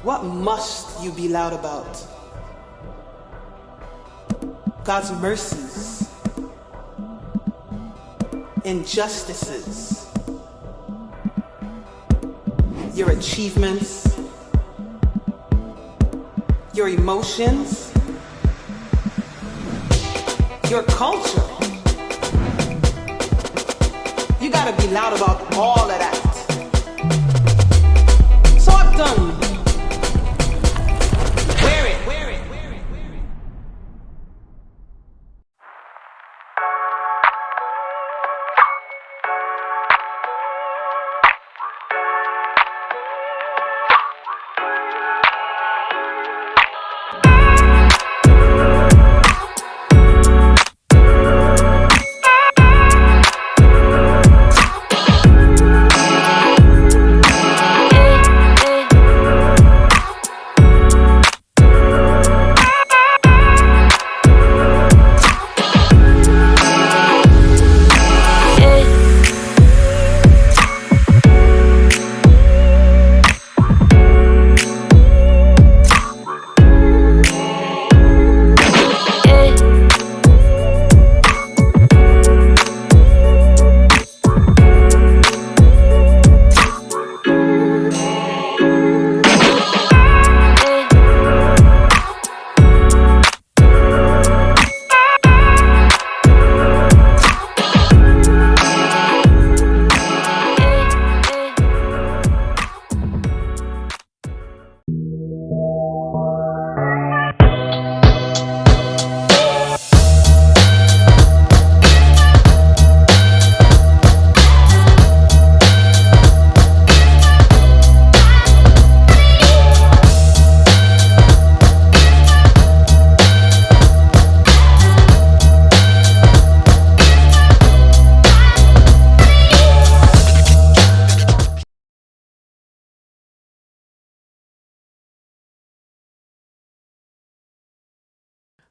What must you be loud about? God's mercies, injustices, your achievements, your emotions, your culture. You gotta be loud about all of that. Talk done. Wear it.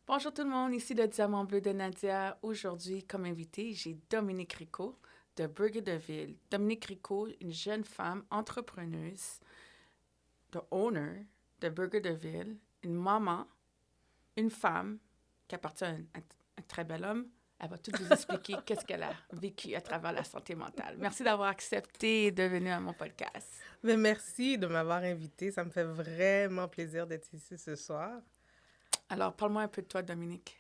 Bonjour tout le monde, ici le Diamant Bleu de Nadia. Aujourd'hui, comme invité, j'ai Dominique Rico de Burger de Ville. Dominique Rico, une jeune femme entrepreneuse, de owner de Burger de Ville, une maman, une femme qui appartient à un très bel homme. Elle va tout vous expliquer qu'est-ce qu'elle a vécu à travers la santé mentale. Merci d'avoir accepté de venir à mon podcast. Mais merci de m'avoir invitée. Ça me fait vraiment plaisir d'être ici ce soir. Alors, parle-moi un peu de toi, Dominique.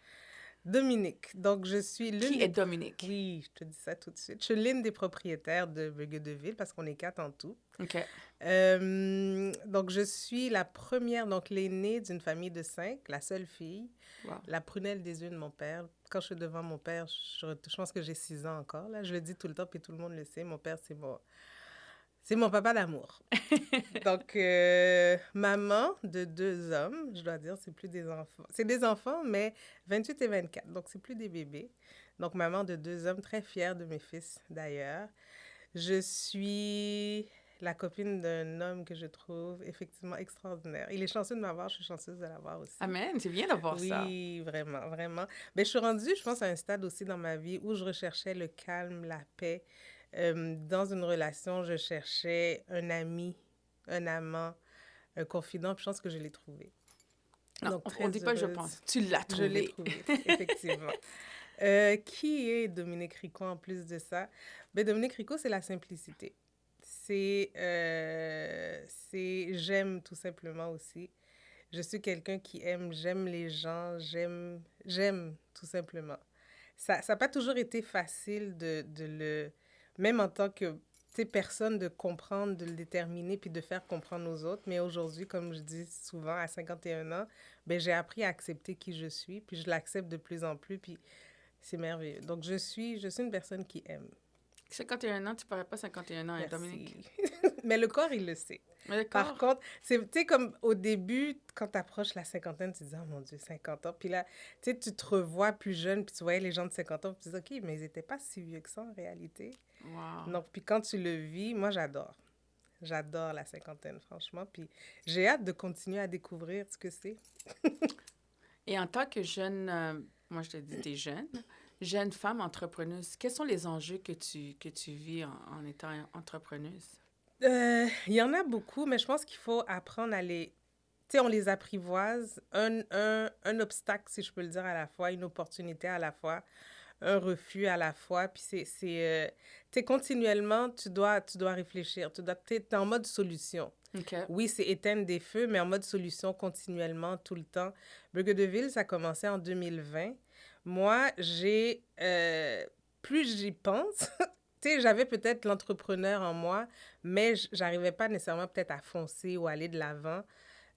Dominique. Donc, je suis l'une... Qui est Dominique? Oui, je te dis ça tout de suite. Je suis l'une des propriétaires de Burger de Ville parce qu'on est 4 en tout. OK. Donc, je suis la première, donc l'aînée d'une famille de 5, la seule fille, Wow. la prunelle des yeux de mon père. Quand je suis devant mon père, je pense que j'ai 6 ans encore. Là. Je le dis tout le temps, puis tout le monde le sait. Mon père, c'est mon papa d'amour. Donc, maman de 2 hommes, je dois dire, c'est plus des enfants. C'est des enfants, mais 28 et 24, donc c'est plus des bébés. Donc, maman de 2 hommes, très fière de mes fils, d'ailleurs. Je suis la copine d'un homme que je trouve effectivement extraordinaire. Il est chanceux de m'avoir, je suis chanceuse de l'avoir aussi. Amen, c'est bien d'avoir ça. Oui, vraiment, vraiment. Mais je suis rendue, je pense, à un stade aussi dans ma vie où je recherchais le calme, la paix. Dans une relation, je cherchais un ami, un amant, un confident, puis je pense que je l'ai trouvé. Non, Donc, on ne dit pas « je heureuse. pense », tu l'as trouvé. Je l'ai trouvé, effectivement. Qui est Dominique Rico en plus de ça? Ben, Dominique Rico, c'est la simplicité. J'aime tout simplement aussi. Je suis quelqu'un qui aime, j'aime les gens, j'aime tout simplement. Ça n'a pas toujours été facile même en tant que personne, de comprendre, de le déterminer puis de faire comprendre aux autres. Mais aujourd'hui, comme je dis souvent, à 51 ans, ben, j'ai appris à accepter qui je suis, puis je l'accepte de plus en plus, puis c'est merveilleux. Donc, je suis une personne qui aime. 51 ans, tu ne parais pas 51 ans, hein, Dominique. Mais le corps, il le sait. Par contre, tu sais, comme au début, quand tu approches la cinquantaine, tu te dis « Oh mon Dieu, 50 ans ». Puis là, tu sais, tu te revois plus jeune, puis tu voyais les gens de 50 ans, puis tu te dis « OK, mais ils n'étaient pas si vieux que ça en réalité ». Wow. Donc, puis quand tu le vis, moi, j'adore. J'adore la cinquantaine, franchement. Puis j'ai hâte de continuer à découvrir ce que c'est. Et en tant que jeune, moi je te dis t'es jeune femme entrepreneuse, quels sont les enjeux que tu vis en étant entrepreneuse? Il y en a beaucoup, mais je pense qu'il faut apprendre à les sais, on les apprivoise, un obstacle, si je peux le dire, à la fois, une opportunité à la fois, un refus à la fois. Puis tu sais, continuellement, tu dois réfléchir. Tu es en mode solution. OK. Oui, c'est éteindre des feux, mais en mode solution continuellement, tout le temps. Burger de Ville, ça a commencé en 2020. Moi, plus j'y pense, tu sais, j'avais peut-être l'entrepreneur en moi, mais j'arrivais pas nécessairement peut-être à foncer ou aller de l'avant.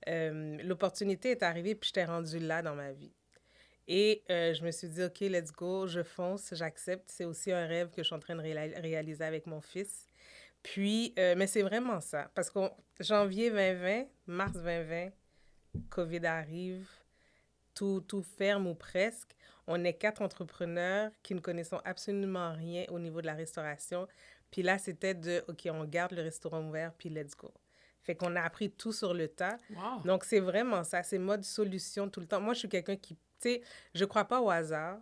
L'opportunité est arrivée, puis j'étais rendue là dans ma vie. Et je me suis dit, OK, let's go, je fonce, j'accepte. C'est aussi un rêve que je suis en train de réaliser avec mon fils. Puis, mais c'est vraiment ça. Parce qu'en janvier 2020, mars 2020, COVID arrive, tout ferme ou presque. On est 4 entrepreneurs qui ne connaissons absolument rien au niveau de la restauration. Puis là, c'était OK, on garde le restaurant ouvert, puis let's go. Fait qu'on a appris tout sur le tas. Wow. Donc, c'est vraiment ça. C'est mode solution tout le temps. Moi, je suis quelqu'un qui, tu sais, je crois pas au hasard.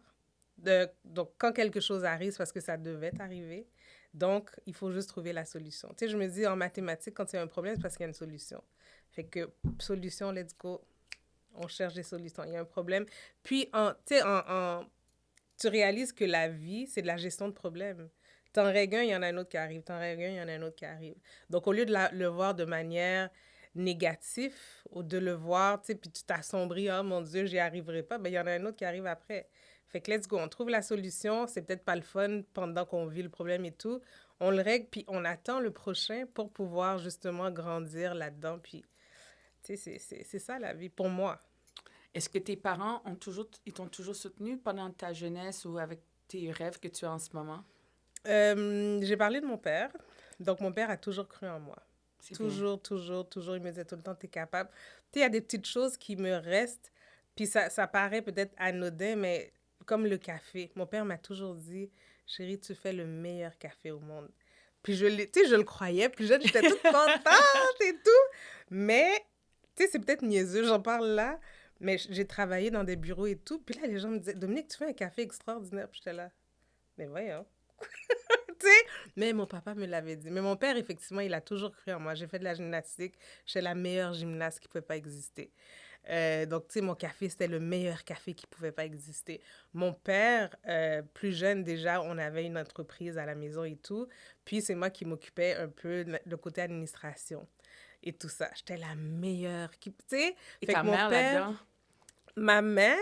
Donc, quand quelque chose arrive, c'est parce que ça devait arriver. Donc, il faut juste trouver la solution. Tu sais, je me dis, en mathématiques, quand il y a un problème, c'est parce qu'il y a une solution. Fait que, solution, let's go. On cherche des solutions. Il y a un problème. Puis, tu sais, tu réalises que la vie, c'est de la gestion de problèmes. T'en règles un, il y en a un autre qui arrive. T'en règles un, il y en a un autre qui arrive. Donc, au lieu de le voir de manière négative, ou de le voir, tu sais, puis tu t'assombris, oh mon Dieu, j'y arriverai pas, ben il y en a un autre qui arrive après. Fait que let's go, on trouve la solution. C'est peut-être pas le fun pendant qu'on vit le problème et tout. On le règle, puis on attend le prochain pour pouvoir justement grandir là-dedans. Puis, tu sais, c'est ça la vie pour moi. Est-ce que tes parents ils t'ont toujours soutenu pendant ta jeunesse ou avec tes rêves que tu as en ce moment? J'ai parlé de mon père. Donc, mon père a toujours cru en moi. C'est Toujours. Il me disait tout le temps, t'es capable. Tu sais, il y a des petites choses qui me restent. Puis ça paraît peut-être anodin, mais comme le café. Mon père m'a toujours dit, chérie, tu fais le meilleur café au monde. Puis tu sais, je le croyais. Plus jeune, j'étais toute contente et tout. Mais, tu sais, c'est peut-être niaiseux, j'en parle là. Mais j'ai travaillé dans des bureaux et tout. Puis là, les gens me disaient, Dominique, tu fais un café extraordinaire. Puis j'étais là, mais voyons. Tu sais, mais mon papa me l'avait dit. Mais mon père, effectivement, il a toujours cru en moi. J'ai fait de la gymnastique. J'étais la meilleure gymnaste qui ne pouvait pas exister. Donc, tu sais, mon café, c'était le meilleur café qui ne pouvait pas exister. Mon père, plus jeune déjà, on avait une entreprise à la maison et tout. Puis, c'est moi qui m'occupais un peu de le côté administration et tout ça. J'étais la meilleure. Tu sais, et ta mère là-dedans? Ma mère,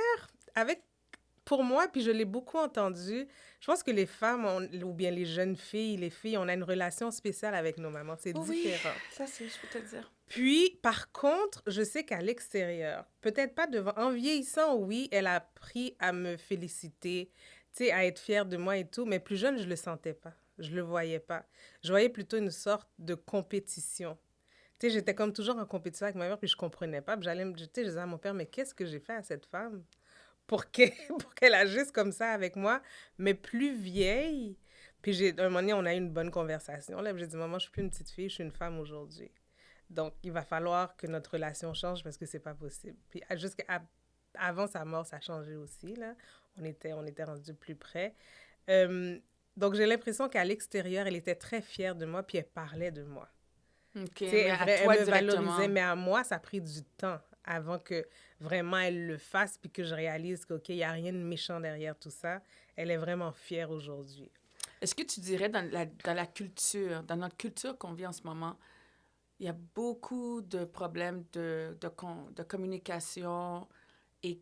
pour moi, puis je l'ai beaucoup entendu, je pense que les femmes, ou bien les jeunes filles, les filles, on a une relation spéciale avec nos mamans. C'est différent. Ça, je peux te dire. Puis, par contre, je sais qu'à l'extérieur, peut-être pas devant, en vieillissant, oui, elle a appris à me féliciter, tu sais, à être fière de moi et tout, mais plus jeune, je le sentais pas. Je le voyais pas. Je voyais plutôt une sorte de compétition. Tu sais, j'étais comme toujours en compétition avec ma mère, puis je comprenais pas. Puis je disais à mon père, mais qu'est-ce que j'ai fait à cette femme pour qu'elle agisse comme ça avec moi, mais plus vieille. Puis un moment donné, on a eu une bonne conversation. Là, j'ai dit, maman, je suis plus une petite fille, je suis une femme aujourd'hui. Donc, il va falloir que notre relation change parce que c'est pas possible. Puis avant sa mort, ça a changé aussi, là. On était rendus plus près. Donc, j'ai l'impression qu'à l'extérieur, elle était très fière de moi, puis elle parlait de moi. OK, mais elle me valorisait, mais à moi, ça a pris du temps avant que vraiment elle le fasse, puis que je réalise qu'il n'y a rien de méchant derrière tout ça. Elle est vraiment fière aujourd'hui. Est-ce que tu dirais, dans la culture, dans notre culture qu'on vit en ce moment, il y a beaucoup de problèmes de communication et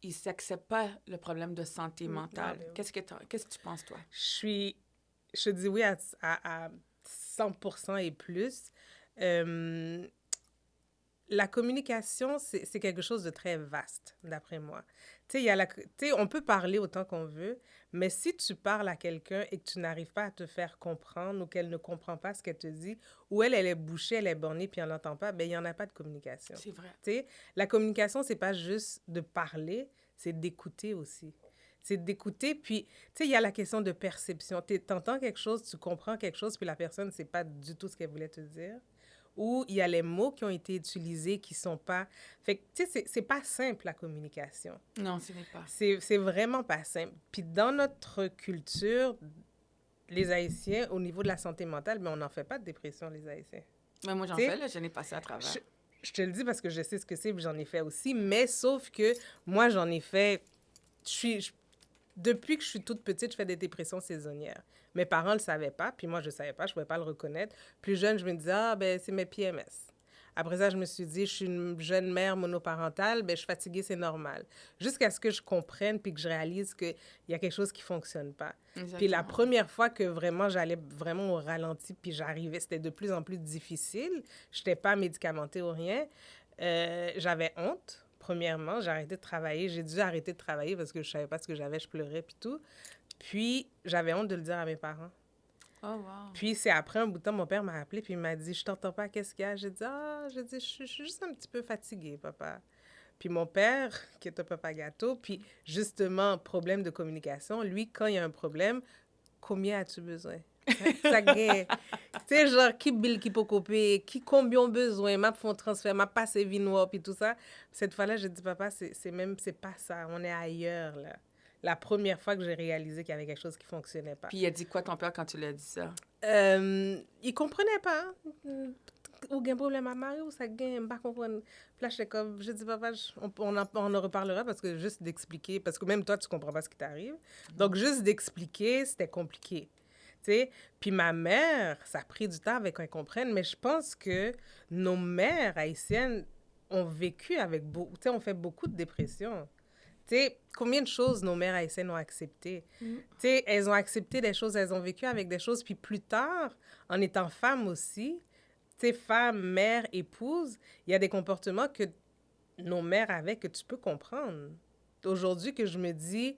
ils ne s'acceptent pas le problème de santé mentale. Ouais, Qu'est-ce que tu penses, toi? Je dis oui à 100% et plus. La communication, c'est quelque chose de très vaste, d'après moi. Tu sais, on peut parler autant qu'on veut, mais si tu parles à quelqu'un et que tu n'arrives pas à te faire comprendre ou qu'elle ne comprend pas ce qu'elle te dit, ou elle est bouchée, elle est bornée, puis elle n'entend pas, bien, il n'y en a pas de communication. C'est vrai. Tu sais, la communication, c'est pas juste de parler, c'est d'écouter aussi. C'est d'écouter, puis, tu sais, il y a la question de perception. Tu entends quelque chose, tu comprends quelque chose, puis la personne ne sait pas du tout ce qu'elle voulait te dire. Ou il y a les mots qui ont été utilisés qui sont pas... Fait que, tu sais, c'est pas simple, la communication. Non, ce n'est pas. C'est vraiment pas simple. Puis dans notre culture, les Haïtiens, au niveau de la santé mentale, mais on n'en fait pas de dépression, les Haïtiens. Mais moi, j'en fais, là, je n'ai passé à travers. je te le dis parce que je sais ce que c'est, puis j'en ai fait aussi, mais sauf que moi, j'en ai fait... Depuis que je suis toute petite, je fais des dépressions saisonnières. Mes parents ne le savaient pas, puis moi, je ne savais pas, je ne pouvais pas le reconnaître. Plus jeune, je me disais, ah, ben c'est mes PMS. Après ça, je me suis dit, je suis une jeune mère monoparentale, ben je suis fatiguée, c'est normal. Jusqu'à ce que je comprenne puis que je réalise qu'il y a quelque chose qui ne fonctionne pas. Exactement. Puis la première fois que vraiment, j'allais vraiment au ralenti, puis j'arrivais, c'était de plus en plus difficile. Je n'étais pas médicamentée ou rien. J'avais honte. Premièrement, j'ai arrêté de travailler. J'ai dû arrêter de travailler parce que je ne savais pas ce que j'avais, je pleurais, puis tout. Puis, j'avais honte de le dire à mes parents. Oh, wow. Puis, c'est après un bout de temps, mon père m'a appelé, puis il m'a dit, « Je t'entends pas, qu'est-ce qu'il y a? » J'ai dit, « Ah, je suis juste un petit peu fatiguée, papa. » Puis mon père, qui est un papa gâteau, puis justement, problème de communication, lui, quand il y a un problème, combien as-tu besoin? Ça gagne. Tu sais, genre, qui bill qui peut couper, qui combien ont besoin, m'a font transfert, m'a passé vinoir, puis tout ça. Cette fois-là, j'ai dit, papa, c'est pas ça, on est ailleurs, là. La première fois que j'ai réalisé qu'il y avait quelque chose qui fonctionnait pas. Puis il a dit quoi ton père quand tu lui as dit ça? Il comprenait pas. Ou gain problème à Marie, ou ça gagne, pas comprendre. Puis là, j'étais comme, je dis, papa, on en reparlera parce que juste d'expliquer, parce que même toi, tu comprends pas ce qui t'arrive. Donc, juste d'expliquer, c'était compliqué. T'sais? Puis ma mère, ça a pris du temps avec qu'elle comprenne, mais je pense que nos mères haïtiennes ont vécu avec beaucoup, tu sais, on fait beaucoup de dépression. Tu sais, combien de choses nos mères haïtiennes ont acceptées? Tu sais, elles ont accepté des choses, elles ont vécu avec des choses, puis plus tard, en étant femme aussi, tu sais, femme, mère, épouse, il y a des comportements que nos mères avaient que tu peux comprendre. Aujourd'hui, que je me dis,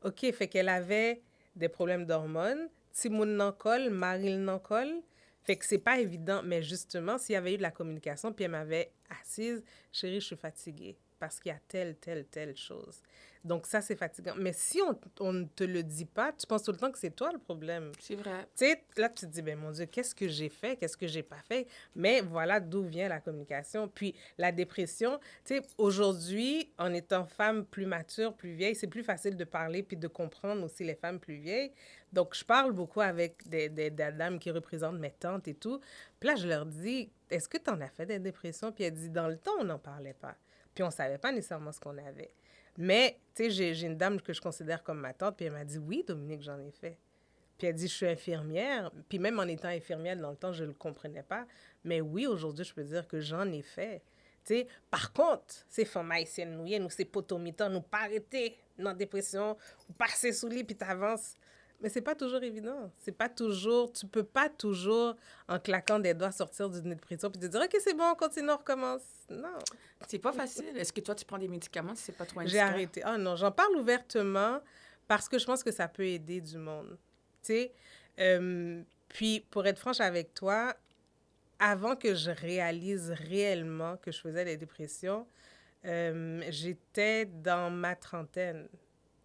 OK, fait qu'elle avait des problèmes d'hormones, Timoun n'en colle, Marie n'en colle. Fait que c'est pas évident. Mais justement, s'il y avait eu de la communication, puis elle m'avait assise, chérie, je suis fatiguée parce qu'il y a telle chose. Donc ça, c'est fatigant. Mais si on ne te le dit pas, tu penses tout le temps que c'est toi le problème. C'est vrai. Tu sais, là, tu te dis, ben mon Dieu, qu'est-ce que j'ai fait? Qu'est-ce que j'ai pas fait? Mais voilà d'où vient la communication. Puis la dépression, tu sais, aujourd'hui, en étant femme plus mature, plus vieille, c'est plus facile de parler puis de comprendre aussi les femmes plus vieilles. Donc, je parle beaucoup avec des dames qui représentent mes tantes et tout. Puis là, je leur dis, est-ce que tu en as fait des dépressions? Puis elle dit, dans le temps, on n'en parlait pas. Puis on savait pas nécessairement ce qu'on avait. Mais, tu sais, j'ai une dame que je considère comme ma tante, puis elle m'a dit, oui, Dominique, j'en ai fait. Puis elle dit, je suis infirmière. Puis même en étant infirmière, dans le temps, je ne le comprenais pas. Mais oui, aujourd'hui, je peux dire que j'en ai fait. Tu sais, par contre, ces femmes haïtiennes, nous, ces potomitans, nous pas arrêter dans la dépression, ou passer sous lit, puis t'avances. Mais c'est pas toujours évident. C'est pas toujours... Tu peux pas toujours, en claquant des doigts, sortir d'une dépression puis te dire « OK, c'est bon, on continue, on recommence. » Non. C'est pas facile. Est-ce que toi, tu prends des médicaments si c'est pas trop J'ai indiscret? arrêté. Ah non, j'en parle ouvertement parce que je pense que ça peut aider du monde. Tu sais, puis pour être franche avec toi, avant que je réalise réellement que je faisais des dépressions, j'étais dans ma trentaine.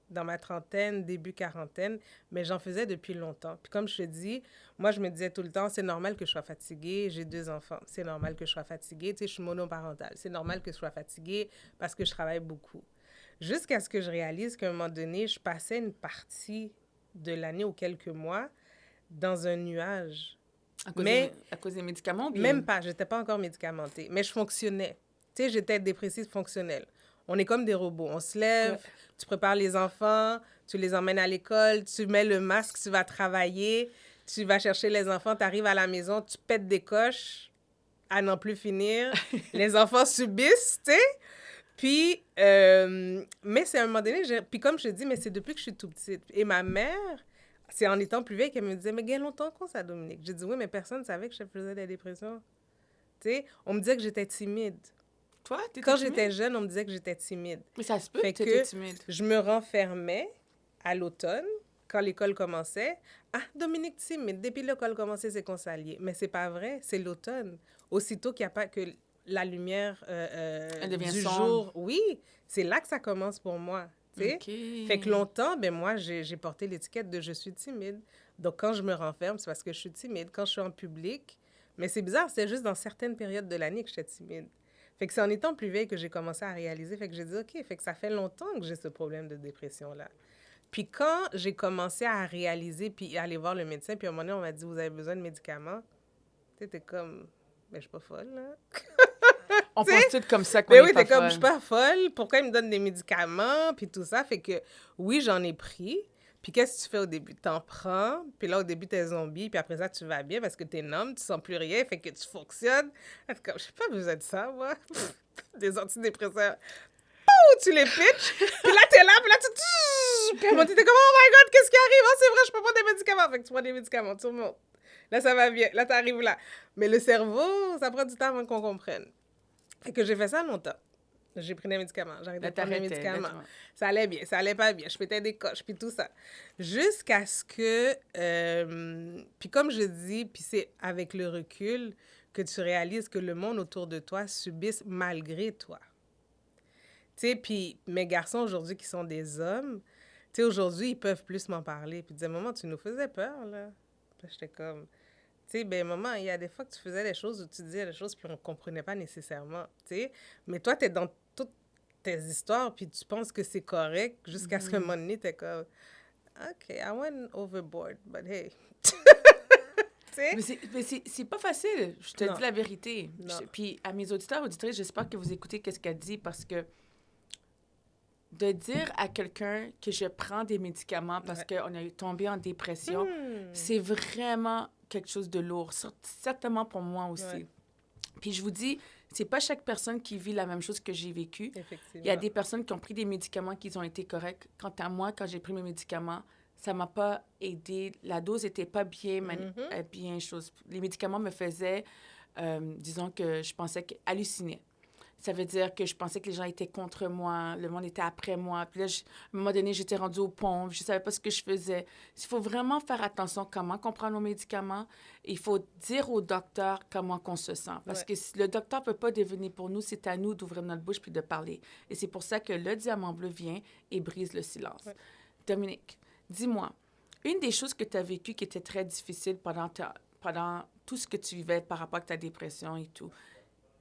Début quarantaine, mais j'en faisais depuis longtemps. Puis comme je te dis, moi, je me disais tout le temps, c'est normal que je sois fatiguée, j'ai 2 enfants, c'est normal que je sois fatiguée, tu sais, je suis monoparentale, c'est normal que je sois fatiguée parce que je travaille beaucoup. Jusqu'à ce que je réalise qu'à un moment donné, je passais une partie de l'année ou quelques mois dans un nuage. À cause des médicaments? Bien? Même pas, j'étais pas encore médicamentée, mais je fonctionnais. Tu sais, j'étais dépressive fonctionnelle. On est comme des robots. On se lève, ouais. Tu prépares les enfants, tu les emmènes à l'école, tu mets le masque, tu vas travailler, tu vas chercher les enfants, tu arrives à la maison, tu pètes des coches à n'en plus finir. Les enfants subissent, tu sais. Puis, mais c'est à un moment donné, puis comme je te dis, mais c'est depuis que je suis tout petite. Et ma mère, c'est en étant plus vieille qu'elle me disait, mais il y a longtemps qu'on ça, Dominique. J'ai dit, oui, mais personne ne savait que je faisais des dépressions. Tu sais, on me disait que j'étais timide. Toi, quand j'étais jeune, on me disait que j'étais timide. Mais ça se peut que t'étais timide. Je me renfermais à l'automne, quand l'école commençait. Ah, Dominique timide. Depuis l'école commençait, c'est qu'on s'alliait. Mais c'est pas vrai, c'est l'automne. Aussitôt qu'il n'y a pas que la lumière du jour. Oui, c'est là que ça commence pour moi. Okay. Fait que longtemps, ben moi, j'ai porté l'étiquette de « je suis timide ». Donc, quand je me renferme, c'est parce que je suis timide. Quand je suis en public, mais c'est bizarre, c'est juste dans certaines périodes de l'année que j'étais timide. Fait que c'est en étant plus vieille que j'ai commencé à réaliser. Fait que j'ai dit, OK, fait que ça fait longtemps que j'ai ce problème de dépression-là. Puis quand j'ai commencé à réaliser, puis aller voir le médecin, puis à un moment donné, on m'a dit, vous avez besoin de médicaments. Tu sais, t'es comme, ben je suis pas folle, là. On Tu sais? pense tout comme ça qu'on Mais est oui, pas t'es comme, folle. je suis pas folle, pourquoi ils me donnent des médicaments, puis tout ça. Fait que, oui, j'en ai pris. Puis qu'est-ce que tu fais au début? T'en prends, puis là, au début, t'es zombie, puis après ça, tu vas bien parce que t'es numb, tu sens plus rien, fait que tu fonctionnes. Comme, j'ai pas besoin de ça, moi. Des antidépresseurs. Pouh, tu les pitches, puis là, t'es là, puis là, puis à un moment, t'es comme, oh my God, qu'est-ce qui arrive? Oh, c'est vrai, je peux prendre des médicaments. Fait que tu prends des médicaments, tu remontes. Là, ça va bien. Là, t'arrives là. Mais le cerveau, ça prend du temps avant qu'on comprenne. Fait que j'ai fait ça longtemps. J'ai pris des médicaments. J'arrêtais Là, de prendre des t'arrêtais, là, médicaments. Ça allait bien, ça allait pas bien. Je pétais des coches, puis tout ça. Jusqu'à ce que... puis comme je dis, puis c'est avec le recul que tu réalises que le monde autour de toi subisse malgré toi. Tu sais, puis mes garçons aujourd'hui qui sont des hommes, tu sais, aujourd'hui, ils peuvent plus m'en parler. Puis ils disaient, maman, tu nous faisais peur, là. Puis j'étais comme... Tu sais, ben maman, il y a des fois que tu faisais des choses ou tu disais des choses puis on ne comprenait pas nécessairement, tu sais. Mais toi, tu es dans toutes tes histoires puis tu penses que c'est correct jusqu'à ce qu'à un moment donné, tu es comme, OK, I went overboard, but hey. Tu sais? Mais c'est pas facile, je te Non. dis la vérité. Non. Puis à mes auditeurs, auditrices, j'espère que vous écoutez qu'est-ce qu'elle dit parce que de dire à quelqu'un que je prends des médicaments parce qu'on a tombé en dépression, c'est vraiment quelque chose de lourd, certainement pour moi aussi. Ouais. Puis je vous dis, c'est pas chaque personne qui vit la même chose que j'ai vécu. Effectivement. Il y a des personnes qui ont pris des médicaments qui ont été corrects. Quant à moi, quand j'ai pris mes médicaments, ça m'a pas aidé. La dose était pas bien, bien chose. Les médicaments me faisaient, disons que je pensais halluciner. Ça veut dire que je pensais que les gens étaient contre moi, le monde était après moi. Puis là, à un moment donné, j'étais rendue aux pompes, je savais pas ce que je faisais. Il faut vraiment faire attention comment on prend nos médicaments. Il faut dire au docteur comment on se sent. Parce que le docteur peut pas devenir pour nous, c'est à nous d'ouvrir notre bouche puis de parler. Et c'est pour ça que le diamant bleu vient et brise le silence. Ouais. Dominique, dis-moi, une des choses que tu as vécues qui était très difficile pendant tout ce que tu vivais par rapport à ta dépression et tout,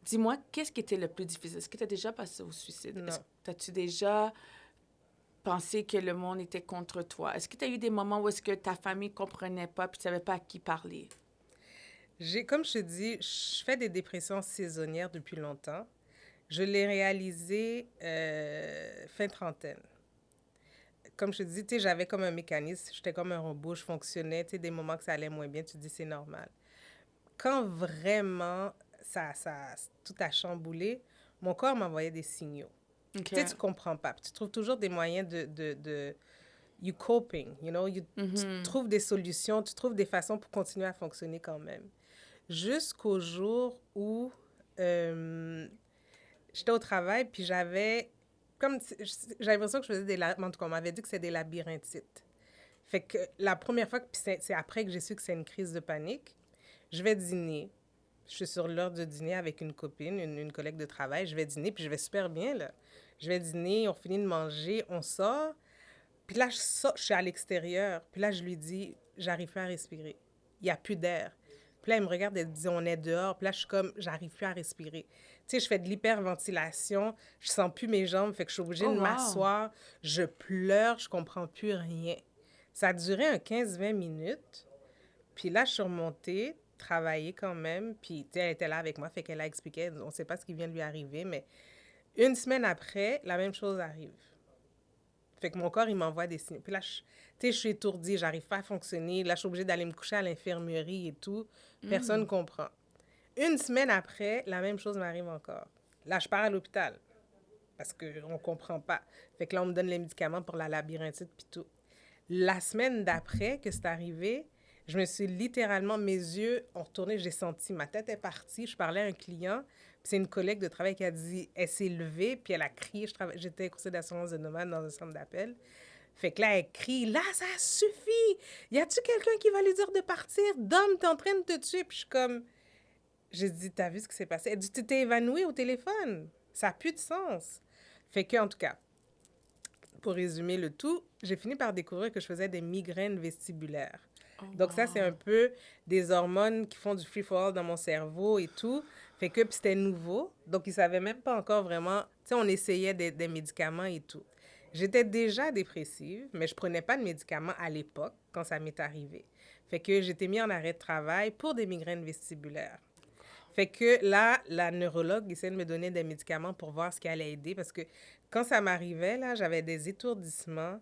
dis-moi, qu'est-ce qui était le plus difficile? Est-ce que tu as déjà passé au suicide? Non. As-tu déjà pensé que le monde était contre toi? Est-ce que tu as eu des moments où est-ce que ta famille ne comprenait pas et tu ne savais pas à qui parler? Comme je te dis, je fais des dépressions saisonnières depuis longtemps. Je l'ai réalisé fin trentaine. Comme je te dis, tu sais, j'avais comme un mécanisme, j'étais comme un robot, je fonctionnais, tu sais, des moments que ça allait moins bien, tu te dis c'est normal. Quand vraiment ça tout a chamboulé, mon corps m'envoyait des signaux. Okay. Tu sais, tu comprends pas. Puis tu trouves toujours des moyens de you coping, you know, tu trouves des solutions, tu trouves des façons pour continuer à fonctionner quand même. Jusqu'au jour où j'étais au travail, puis j'avais l'impression que je faisais en tout cas, on m'avait dit que c'était des labyrinthites. Fait que la première fois, puis c'est après que j'ai su que c'est une crise de panique, je vais dîner. Je suis sur l'heure de dîner avec une copine, une collègue de travail. Je vais dîner, puis je vais super bien, là. Je vais dîner, on finit de manger, on sort. Puis là, je suis à l'extérieur. Puis là, je lui dis, j'arrive plus à respirer. Il n'y a plus d'air. Puis là, elle me regarde, elle dit, on est dehors. Puis là, je suis comme, j'arrive plus à respirer. Tu sais, je fais de l'hyperventilation. Je sens plus mes jambes, fait que je suis obligée de m'asseoir. Je pleure, je comprends plus rien. Ça a duré 15-20 minutes. Puis là, je suis remontée, travailler quand même. Puis, tu sais, elle était là avec moi, fait qu'elle a expliqué. On ne sait pas ce qui vient de lui arriver, mais une semaine après, la même chose arrive. Fait que mon corps, il m'envoie des signaux. Puis là, tu sais, je suis étourdie, j'arrive pas à fonctionner. Là, je suis obligée d'aller me coucher à l'infirmerie et tout. Personne ne comprend. Une semaine après, la même chose m'arrive encore. Là, je pars à l'hôpital parce qu'on ne comprend pas. Fait que là, on me donne les médicaments pour la labyrinthite puis tout. La semaine d'après que c'est arrivé, je me suis littéralement, mes yeux ont retourné, j'ai senti, ma tête est partie. Je parlais à un client, puis c'est une collègue de travail qui a dit, elle s'est levée, puis elle a crié. J'étais conseiller d'assurance de nomade dans un centre d'appel. Fait que là, elle crie, là, ça suffit! Y a-tu quelqu'un qui va lui dire de partir? Dom, t'es en train de te tuer. Puis je suis comme, j'ai dit, t'as vu ce qui s'est passé? Elle dit, tu t'es évanouie au téléphone. Ça n'a plus de sens. Fait que, en tout cas, pour résumer le tout, j'ai fini par découvrir que je faisais des migraines vestibulaires. Donc, ça, c'est un peu des hormones qui font du free-for-all dans mon cerveau et tout. Fait que, puis c'était nouveau. Donc, ils ne savaient même pas encore vraiment... Tu sais, on essayait des médicaments et tout. J'étais déjà dépressive, mais je ne prenais pas de médicaments à l'époque, quand ça m'est arrivé. Fait que j'étais mis en arrêt de travail pour des migraines vestibulaires. Fait que là, la neurologue essaie de me donner des médicaments pour voir ce qui allait aider. Parce que quand ça m'arrivait, là, j'avais des étourdissements.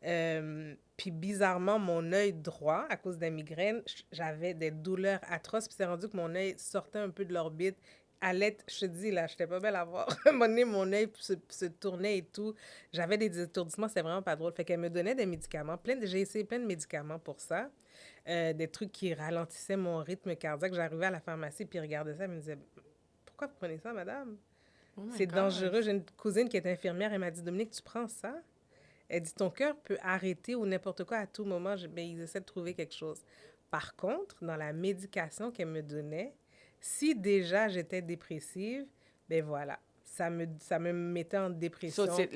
Puis bizarrement, mon œil droit, à cause des migraines, j'avais des douleurs atroces. Puis c'est rendu que mon œil sortait un peu de l'orbite. Allait, je te dis, là, j'étais pas belle à voir. À un moment donné, mon œil se tournait et tout. J'avais des étourdissements, c'était vraiment pas drôle. Fait qu'elle me donnait des médicaments. J'ai essayé plein de médicaments pour ça. Des trucs qui ralentissaient mon rythme cardiaque. J'arrivais à la pharmacie, puis ils regardaient ça, et me disaient, pourquoi vous prenez ça, madame? Oh my C'est gosh. dangereux. J'ai une cousine qui est infirmière, elle m'a dit, Dominique, tu prends ça? Elle dit, ton cœur peut arrêter ou n'importe quoi à tout moment. Ben, ils essaient de trouver quelque chose. Par contre, dans la médication qu'elle me donnait, si déjà j'étais dépressive, ben voilà, ça me mettait en dépression. So, c'est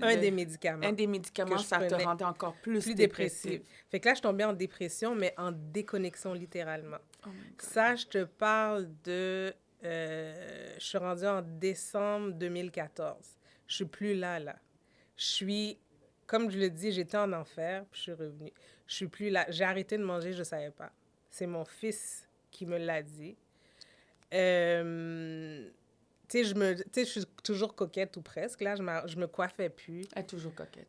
Un des médicaments. Un des médicaments, que je ça te prenais rendait encore plus plus dépressive. dépressive. Fait que là, je tombais en dépression, mais en déconnexion littéralement. Oh my God. Ça, je te parle de... je suis rendue en décembre 2014. Je suis plus là. Je suis... Comme je le dis, j'étais en enfer, puis je suis revenue. Je suis plus là. J'ai arrêté de manger, je ne savais pas. C'est mon fils qui me l'a dit. Tu sais, je suis toujours coquette ou presque. Là, je me coiffais plus. Elle est toujours coquette.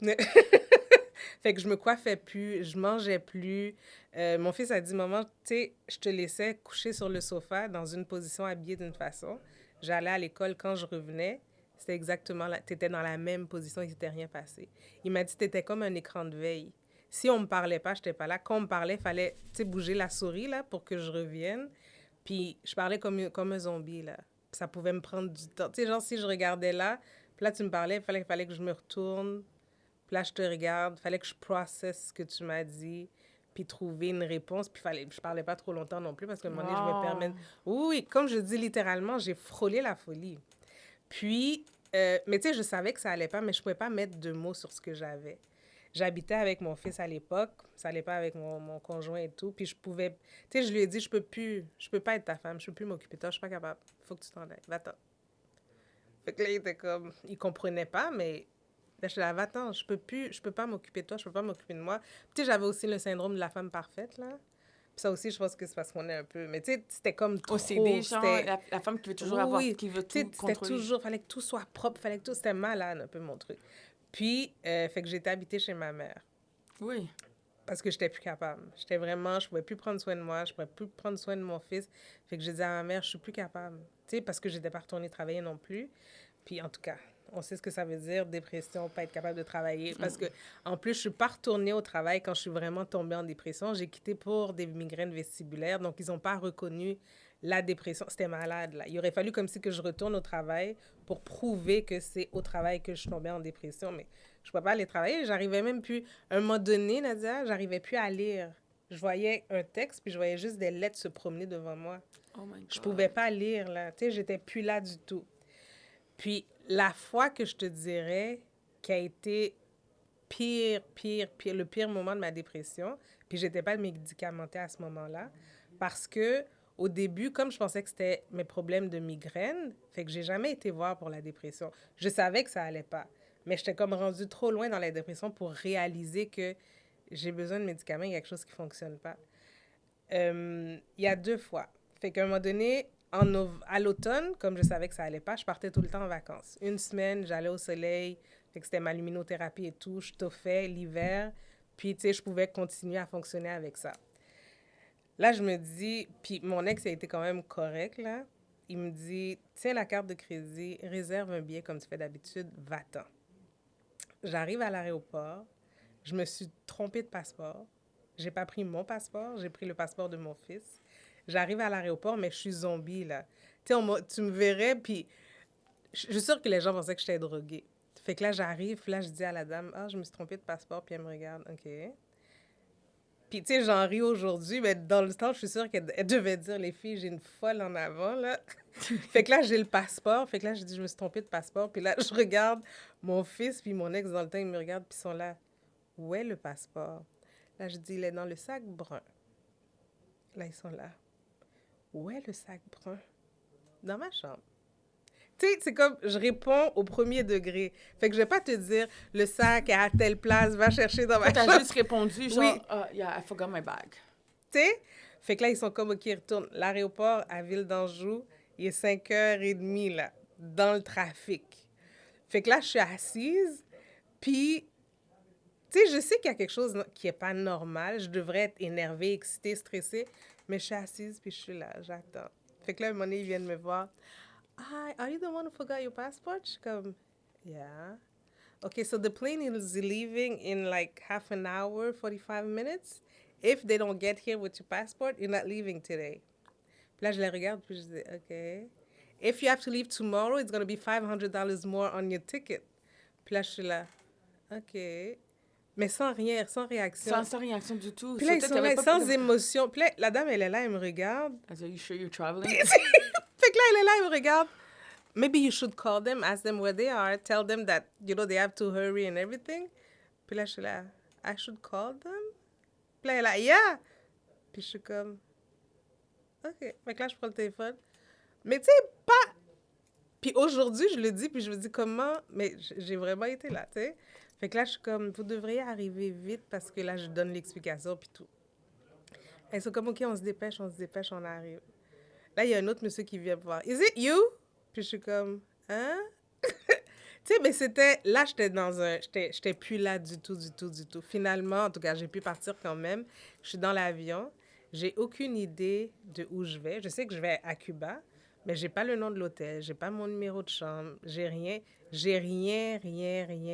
Fait que je me coiffais plus, je mangeais plus. Mon fils a dit, maman, tu sais, je te laissais coucher sur le sofa dans une position habillée d'une façon. J'allais à l'école, quand je revenais, c'était exactement là. Tu étais dans la même position, il ne s'était rien passé. Il m'a dit, tu étais comme un écran de veille. Si on me parlait pas, je n'étais pas là. Quand on me parlait, il fallait, tu sais, bouger la souris, là, pour que je revienne. Puis je parlais comme un zombie, là. Puis ça pouvait me prendre du temps. Tu sais, genre, si je regardais là, puis là, tu me parlais, il fallait que je me retourne. Puis là, je te regarde. Il fallait que je processe ce que tu m'as dit, puis trouver une réponse. Puis je parlais pas trop longtemps non plus, parce que un moment donné, je me permets... Oui, comme je dis littéralement, j'ai frôlé la folie. Puis, mais tu sais, je savais que ça allait pas, mais je pouvais pas mettre de mots sur ce que j'avais. J'habitais avec mon fils à l'époque, ça allait pas avec mon conjoint et tout, puis je pouvais... Tu sais, je lui ai dit, je peux pas être ta femme, je peux plus m'occuper de toi, je suis pas capable, faut que tu t'en ailles, va-t'en. Fait que là, il était comme... Il comprenait pas, mais... Là, je suis là, va-t'en, je peux pas m'occuper de toi, je peux pas m'occuper de moi. Tu sais, j'avais aussi le syndrome de la femme parfaite, là. Puis ça aussi, je pense que c'est parce qu'on est un peu... Mais tu sais, c'était comme trop... OCD, genre, la femme qui veut toujours avoir... Qui veut tout contrôler. C'était toujours... Fallait que tout soit propre, fallait que tout... C'était malade, un peu, mon truc. Puis, fait que j'étais habitée chez ma mère. Oui. Parce que j'étais plus capable. J'étais vraiment... Je pouvais plus prendre soin de moi, je pouvais plus prendre soin de mon fils. Fait que j'ai dit à ma mère, je suis plus capable. Tu sais, parce que j'étais pas retournée travailler non plus. Puis, en tout cas... On sait ce que ça veut dire, dépression, pas être capable de travailler. Parce que, en plus, je suis pas retournée au travail quand je suis vraiment tombée en dépression. J'ai quitté pour des migraines vestibulaires. Donc, ils n'ont pas reconnu la dépression. C'était malade, là. Il aurait fallu comme si que je retourne au travail pour prouver que c'est au travail que je suis tombée en dépression. Mais je ne pouvais pas aller travailler. J'arrivais même plus... À un moment donné, Nadia, j'arrivais plus à lire. Je voyais un texte, puis je voyais juste des lettres se promener devant moi. Oh my God. Je pouvais pas lire, là. Tu sais, j'étais plus là du tout. Puis, la fois que je te dirais qui a été le pire moment de ma dépression, puis j'étais pas médicamentée à ce moment-là, parce que au début, comme je pensais que c'était mes problèmes de migraine, fait que j'ai jamais été voir pour la dépression. Je savais que ça allait pas, mais j'étais comme rendue trop loin dans la dépression pour réaliser que j'ai besoin de médicaments, il y a quelque chose qui fonctionne pas. Il y a 2 fois. Fait qu'à un moment donné... À l'automne, comme je savais que ça allait pas, je partais tout le temps en vacances. 1 semaine, j'allais au soleil, fait que c'était ma luminothérapie et tout, je toffais l'hiver, puis tu sais, je pouvais continuer à fonctionner avec ça. Là, je me dis, puis mon ex a été quand même correct, là. Il me dit, tiens la carte de crédit, réserve un billet comme tu fais d'habitude, va-t'en. J'arrive à l'aéroport, je me suis trompée de passeport. J'ai pas pris mon passeport, j'ai pris le passeport de mon fils. J'arrive à l'aéroport, mais je suis zombie, là. Tu sais, tu me verrais, puis je suis sûre que les gens pensaient que j'étais droguée. Fait que là, j'arrive, là, je dis à la dame, « Ah, je me suis trompée de passeport. » Puis elle me regarde, « OK. » Puis, tu sais, j'en ris aujourd'hui, mais dans le temps, je suis sûre qu'elle devait dire, « Les filles, j'ai une folle en avant, là. » Fait que là, j'ai le passeport. Fait que là, je dis, « Je me suis trompée de passeport. » Puis là, je regarde mon fils, puis mon ex, dans le temps, ils me regardent, puis ils sont là, « Où est le passeport? » Là, je dis, « Il est dans le sac brun. » Là, ils sont là. Où est le sac brun? Dans ma chambre. Tu sais, c'est comme, je réponds au premier degré. Fait que je vais pas te dire, le sac est à telle place, va chercher dans ma chambre. T'as juste répondu, genre, Oui. Yeah, I forgot my bag. Tu sais? Fait que là, ils sont comme, OK, retourne. L'aéroport à Ville d'Anjou, il est 5h30, là, dans le trafic. Fait que là, je suis assise, puis, tu sais, je sais qu'il y a quelque chose qui est pas normal. Je devrais être énervée, excitée, stressée, mais je suis assise, puis je suis là, j'attends. Fait que là, un moment donné, ils viennent me voir. Hi, are you the one who forgot your passport? Je suis comme, yeah. Okay, so the plane is leaving in like half an hour, 45 minutes. If they don't get here with your passport, you're not leaving today. Puis là, je les regarde, puis je dis, OK. If you have to leave tomorrow, it's going to be $500 more on your ticket. Puis là, je suis là, OK. Mais sans rien, sans réaction. Sans réaction du tout. Puis là, ils Surtout, sont t'avais là, pas sans émotion. Puis là, la dame, elle est là, elle me regarde. Are you sure you're traveling? Fait que là, elle est là, elle me regarde. Maybe you should call them, ask them where they are, tell them that, you know, they have to hurry and everything. Puis là, je suis là, I should call them? Puis là, elle est là, yeah! Puis je suis comme, OK. Fait que là, je prends le téléphone. Mais tu sais, pas... Puis aujourd'hui, je le dis, puis je me dis comment... Mais j'ai vraiment été là, tu sais. Fait que là, je suis comme, vous devriez arriver vite parce que là, je donne l'explication, puis tout. Elles sont comme, OK, on se dépêche, on arrive. Là, il y a un autre monsieur qui vient me voir. Is it you? Puis je suis comme, hein? Tu sais, mais c'était... Là, j'étais dans un... J'étais plus là du tout. Finalement, en tout cas, j'ai pu partir quand même. Je suis dans l'avion. J'ai aucune idée de où je vais. Je sais que je vais à Cuba, mais j'ai pas le nom de l'hôtel. J'ai pas mon numéro de chambre. J'ai rien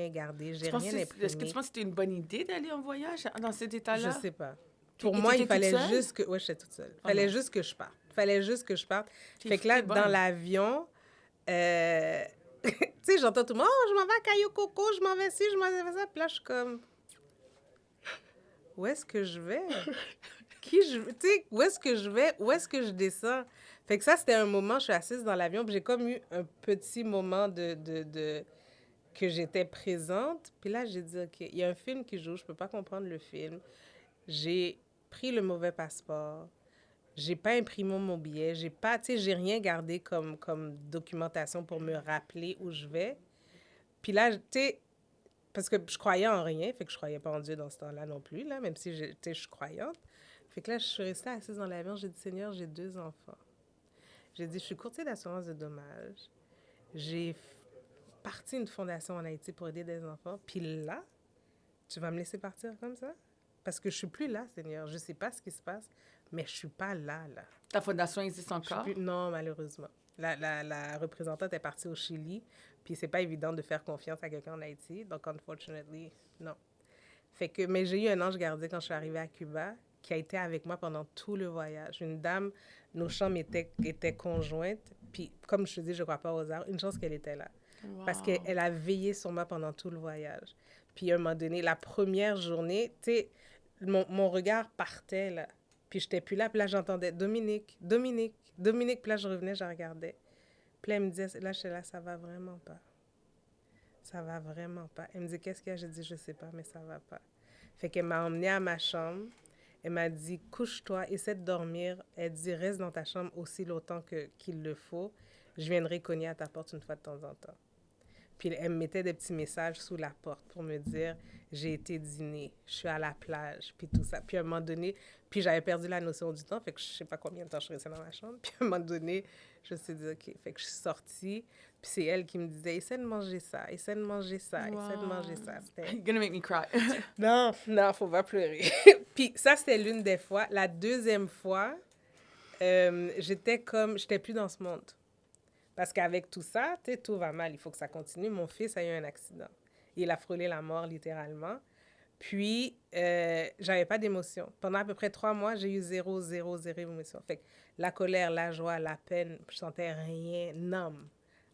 gardé. J'ai rien imprimé. Est-ce que tu penses que c'était une bonne idée d'aller en voyage dans cet état-là? Je sais pas. Pour moi, il fallait juste que... Ouais, j'étais toute seule. Il fallait juste que je parte. Fait que là, dans l'avion... tu sais, j'entends tout le monde, oh, je m'en vais à Cayo Coco, je m'en vais ci, je m'en vais ça. Puis là, je suis comme, où est-ce que je vais? Tu sais, où est-ce que je vais? Où est-ce que je descends? Fait que ça, c'était un moment, je suis assise dans l'avion, puis j'ai comme eu un petit moment que j'étais présente. Puis là, j'ai dit, OK, il y a un film qui joue, je peux pas comprendre le film. J'ai pris le mauvais passeport. J'ai pas imprimé mon billet, j'ai rien gardé comme documentation pour me rappeler où je vais. Puis là, tu sais, parce que je croyais en rien, fait que je croyais pas en Dieu dans ce temps-là non plus, là, même si, je suis croyante. Fait que là, je suis restée assise dans l'avion, j'ai dit, Seigneur, j'ai 2 enfants. J'ai dit, je suis courtier d'assurance de dommages. J'ai parti une fondation en Haïti pour aider des enfants. Puis là, tu vas me laisser partir comme ça? Parce que je suis plus là, Seigneur. Je sais pas ce qui se passe. Mais je suis pas là. Ta fondation existe encore? Non, malheureusement. La représentante est partie au Chili, puis c'est pas évident de faire confiance à quelqu'un en Haïti. Donc, unfortunately, non. Fait que, mais j'ai eu un ange gardien quand je suis arrivée à Cuba, qui a été avec moi pendant tout le voyage. Une dame, nos chambres étaient conjointes, puis comme je te dis, je crois pas aux arts, une chance qu'elle était là. Wow. Parce qu'elle a veillé sur moi pendant tout le voyage. Puis à un moment donné, la première journée, tu sais, mon regard partait, là. Puis j'étais plus là, puis là, j'entendais Dominique. Puis là, je revenais, je regardais. Puis là, elle me disait, là, j'étais là, ça va vraiment pas. Elle me dit, qu'est-ce qu'il y a? J'ai dit, je sais pas, mais ça va pas. Fait qu'elle m'a emmenée à ma chambre. Elle m'a dit, couche-toi, essaie de dormir. Elle dit, reste dans ta chambre aussi longtemps qu'il le faut. Je viendrai cogner à ta porte une fois de temps en temps. Puis elle me mettait des petits messages sous la porte pour me dire, j'ai été dîner, je suis à la plage, puis tout ça. Puis à un moment donné, puis j'avais perdu la notion du temps, fait que je sais pas combien de temps je suis restée dans ma chambre. Puis à un moment donné, je me suis dit, OK. Fait que je suis sortie, puis c'est elle qui me disait, essaie de manger ça. Wow. Essaie de manger ça. C'était... You're gonna make me cry. Non, faut pas pleurer. Puis ça, c'était l'une des fois. La deuxième fois, j'étais plus dans ce monde. Parce qu'avec tout ça, tu sais, tout va mal, il faut que ça continue. Mon fils a eu un accident. Il a frôlé la mort, littéralement. Puis, j'avais pas d'émotion. Pendant à peu près 3 mois, j'ai eu zéro émotion. Fait que la colère, la joie, la peine, je sentais rien,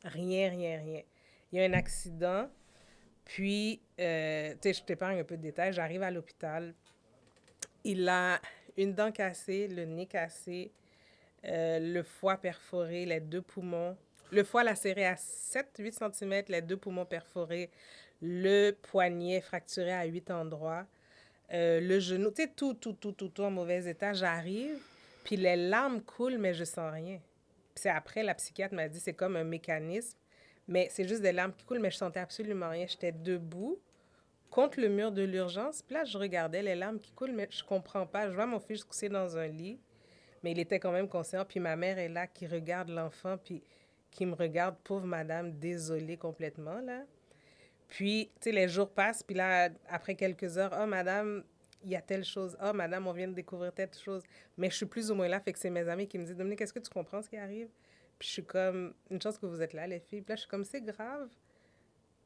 rien. Il y a un accident, puis, tu sais, je t'épargne un peu de détails. J'arrive à l'hôpital. Il a une dent cassée, le nez cassé, le foie perforé, les 2 poumons. Le foie lacéré à 7-8 cm, les 2 poumons perforés, le poignet fracturé à 8 endroits, le genou, tu sais, tout en mauvais état. J'arrive, puis les larmes coulent, mais je sens rien. Puis c'est après, la psychiatre m'a dit, c'est comme un mécanisme, mais c'est juste des larmes qui coulent, mais je sentais absolument rien. J'étais debout, contre le mur de l'urgence, puis là, je regardais les larmes qui coulent, mais je comprends pas. Je vois mon fils couché dans un lit, Mais il était quand même conscient. Puis ma mère est là qui regarde l'enfant, puis qui me regarde, pauvre madame, désolée complètement, là. Puis, tu sais, les jours passent, puis là, après quelques heures, « Oh, madame, il y a telle chose. Oh, madame, on vient de découvrir telle chose. » Mais je suis plus ou moins là, fait que c'est mes amis qui me disent, « Dominique, est-ce que tu comprends ce qui arrive? » Puis je suis comme, « Une chance que vous êtes là, les filles. » Puis là, je suis comme, « C'est grave. »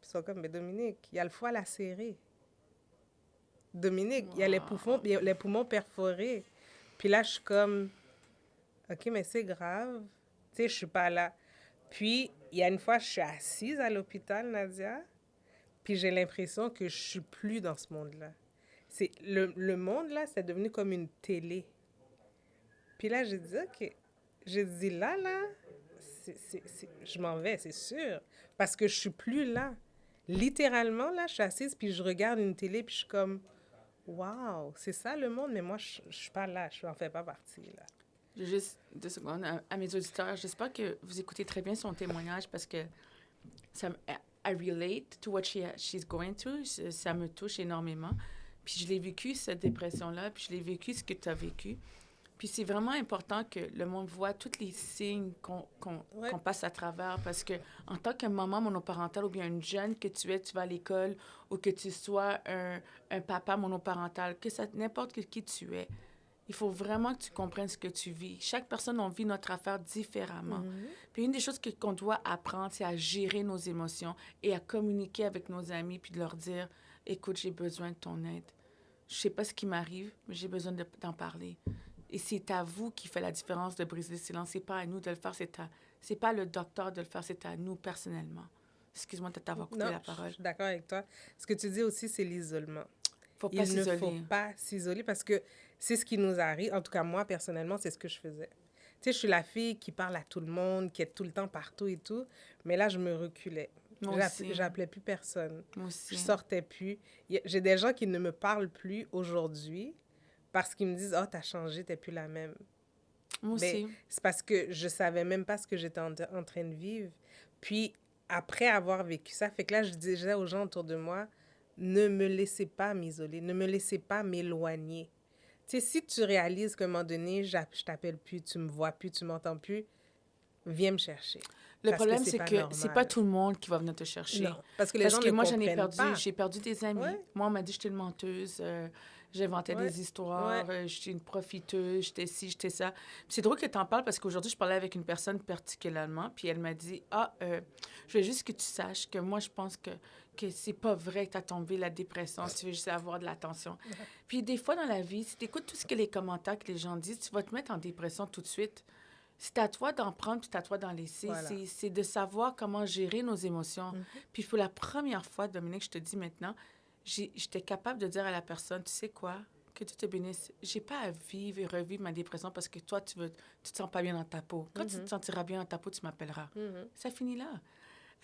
Puis ils sont comme, « Mais Dominique, il y a le foie lacéré. Dominique, il y a les poumons perforés. » Puis là, je suis comme, « OK, mais c'est grave. Tu sais, je suis pas là. » Puis, il y a une fois, je suis assise à l'hôpital, Nadia, puis j'ai l'impression que je suis plus dans ce monde-là. C'est le monde, là, c'est devenu comme une télé. Puis là, j'ai dit, OK. J'ai dit, là, je m'en vais, c'est sûr. Parce que je suis plus là. Littéralement, là, je suis assise, puis je regarde une télé, puis je suis comme, wow, c'est ça le monde, mais moi, je suis pas là, je n'en fais pas partie, là. Juste 2 secondes. À mes auditeurs, j'espère que vous écoutez très bien son témoignage parce que ça I relate to what she's going through. Ça me touche énormément. Puis je l'ai vécu, cette dépression-là, puis je l'ai vécu, ce que tu as vécu. Puis c'est vraiment important que le monde voit tous les signes qu'on passe à travers parce que en tant que maman monoparentale ou bien une jeune que tu es, tu vas à l'école ou que tu sois un papa monoparental, que ça n'importe qui tu es, il faut vraiment que tu comprennes ce que tu vis. Chaque personne, on vit notre affaire différemment. Puis une des choses qu'on doit apprendre, c'est à gérer nos émotions et à communiquer avec nos amis puis de leur dire, écoute, j'ai besoin de ton aide. Je sais pas ce qui m'arrive, mais j'ai besoin d'en parler. Et c'est à vous qui fait la différence de briser le silence. C'est pas à nous de le faire, c'est pas le docteur de le faire, c'est à nous personnellement. Excuse-moi de t'avoir coupé la parole. Je suis d'accord avec toi. Ce que tu dis aussi, c'est l'isolement. Faut pas s'isoler. Il ne faut pas s'isoler parce que c'est ce qui nous arrive. En tout cas, moi, personnellement, c'est ce que je faisais. Tu sais, je suis la fille qui parle à tout le monde, qui est tout le temps partout et tout. Mais là, je me reculais. J'appelais plus personne. Moi aussi. Je sortais plus. J'ai des gens qui ne me parlent plus aujourd'hui parce qu'ils me disent « Oh, t'as changé, t'es plus la même. » Moi aussi. C'est parce que je savais même pas ce que j'étais en train de vivre. Puis, après avoir vécu ça, fait que là, je disais aux gens autour de moi, ne me laissez pas m'isoler, ne me laissez pas m'éloigner. Tu sais, si tu réalises qu'à un moment donné, je t'appelle plus, tu me vois plus, tu m'entends plus, viens me chercher. Le problème, c'est que c'est pas tout le monde qui va venir te chercher. Non, parce que les gens ne moi, comprennent pas. J'ai perdu des amis. Ouais. Moi, on m'a dit que j'étais une menteuse, j'inventais des histoires, j'étais une profiteuse, j'étais ci, j'étais ça. Puis c'est drôle que tu en parles parce qu'aujourd'hui, je parlais avec une personne particulièrement, puis elle m'a dit, je veux juste que tu saches que moi, je pense que c'est pas vrai que tu as tombé la dépression, si tu veux juste avoir de l'attention. Puis des fois dans la vie, si tu écoutes tout ce que les commentaires que les gens disent, tu vas te mettre en dépression tout de suite. C'est à toi d'en prendre, puis c'est à toi d'en laisser. Voilà. C'est de savoir comment gérer nos émotions. Puis pour la première fois, Dominique, je te dis maintenant, j'étais capable de dire à la personne, tu sais quoi, que Dieu te bénisse, j'ai pas à vivre et revivre ma dépression parce que toi, tu te sens pas bien dans ta peau. Quand tu te sentiras bien dans ta peau, tu m'appelleras. Ça finit là.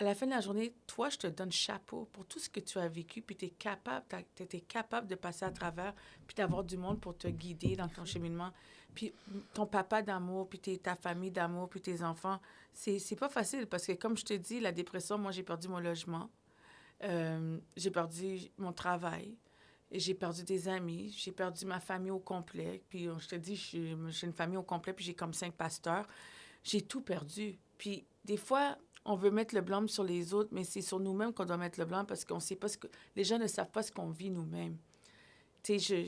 À la fin de la journée, toi, je te donne chapeau pour tout ce que tu as vécu, puis tu étais capable de passer à travers, puis d'avoir du monde pour te guider dans ton cheminement. Puis ton papa d'amour, puis ta famille d'amour, puis tes enfants, c'est pas facile parce que, comme je te dis, la dépression, moi, j'ai perdu mon logement, j'ai perdu mon travail, et j'ai perdu des amis, j'ai perdu ma famille au complet. Puis je te dis, j'ai une famille au complet, puis j'ai comme 5 pasteurs. J'ai tout perdu. Puis des fois, on veut mettre le blâme sur les autres, mais c'est sur nous-mêmes qu'on doit mettre le blâme parce qu'on sait pas les gens ne savent pas ce qu'on vit nous-mêmes. Tu sais,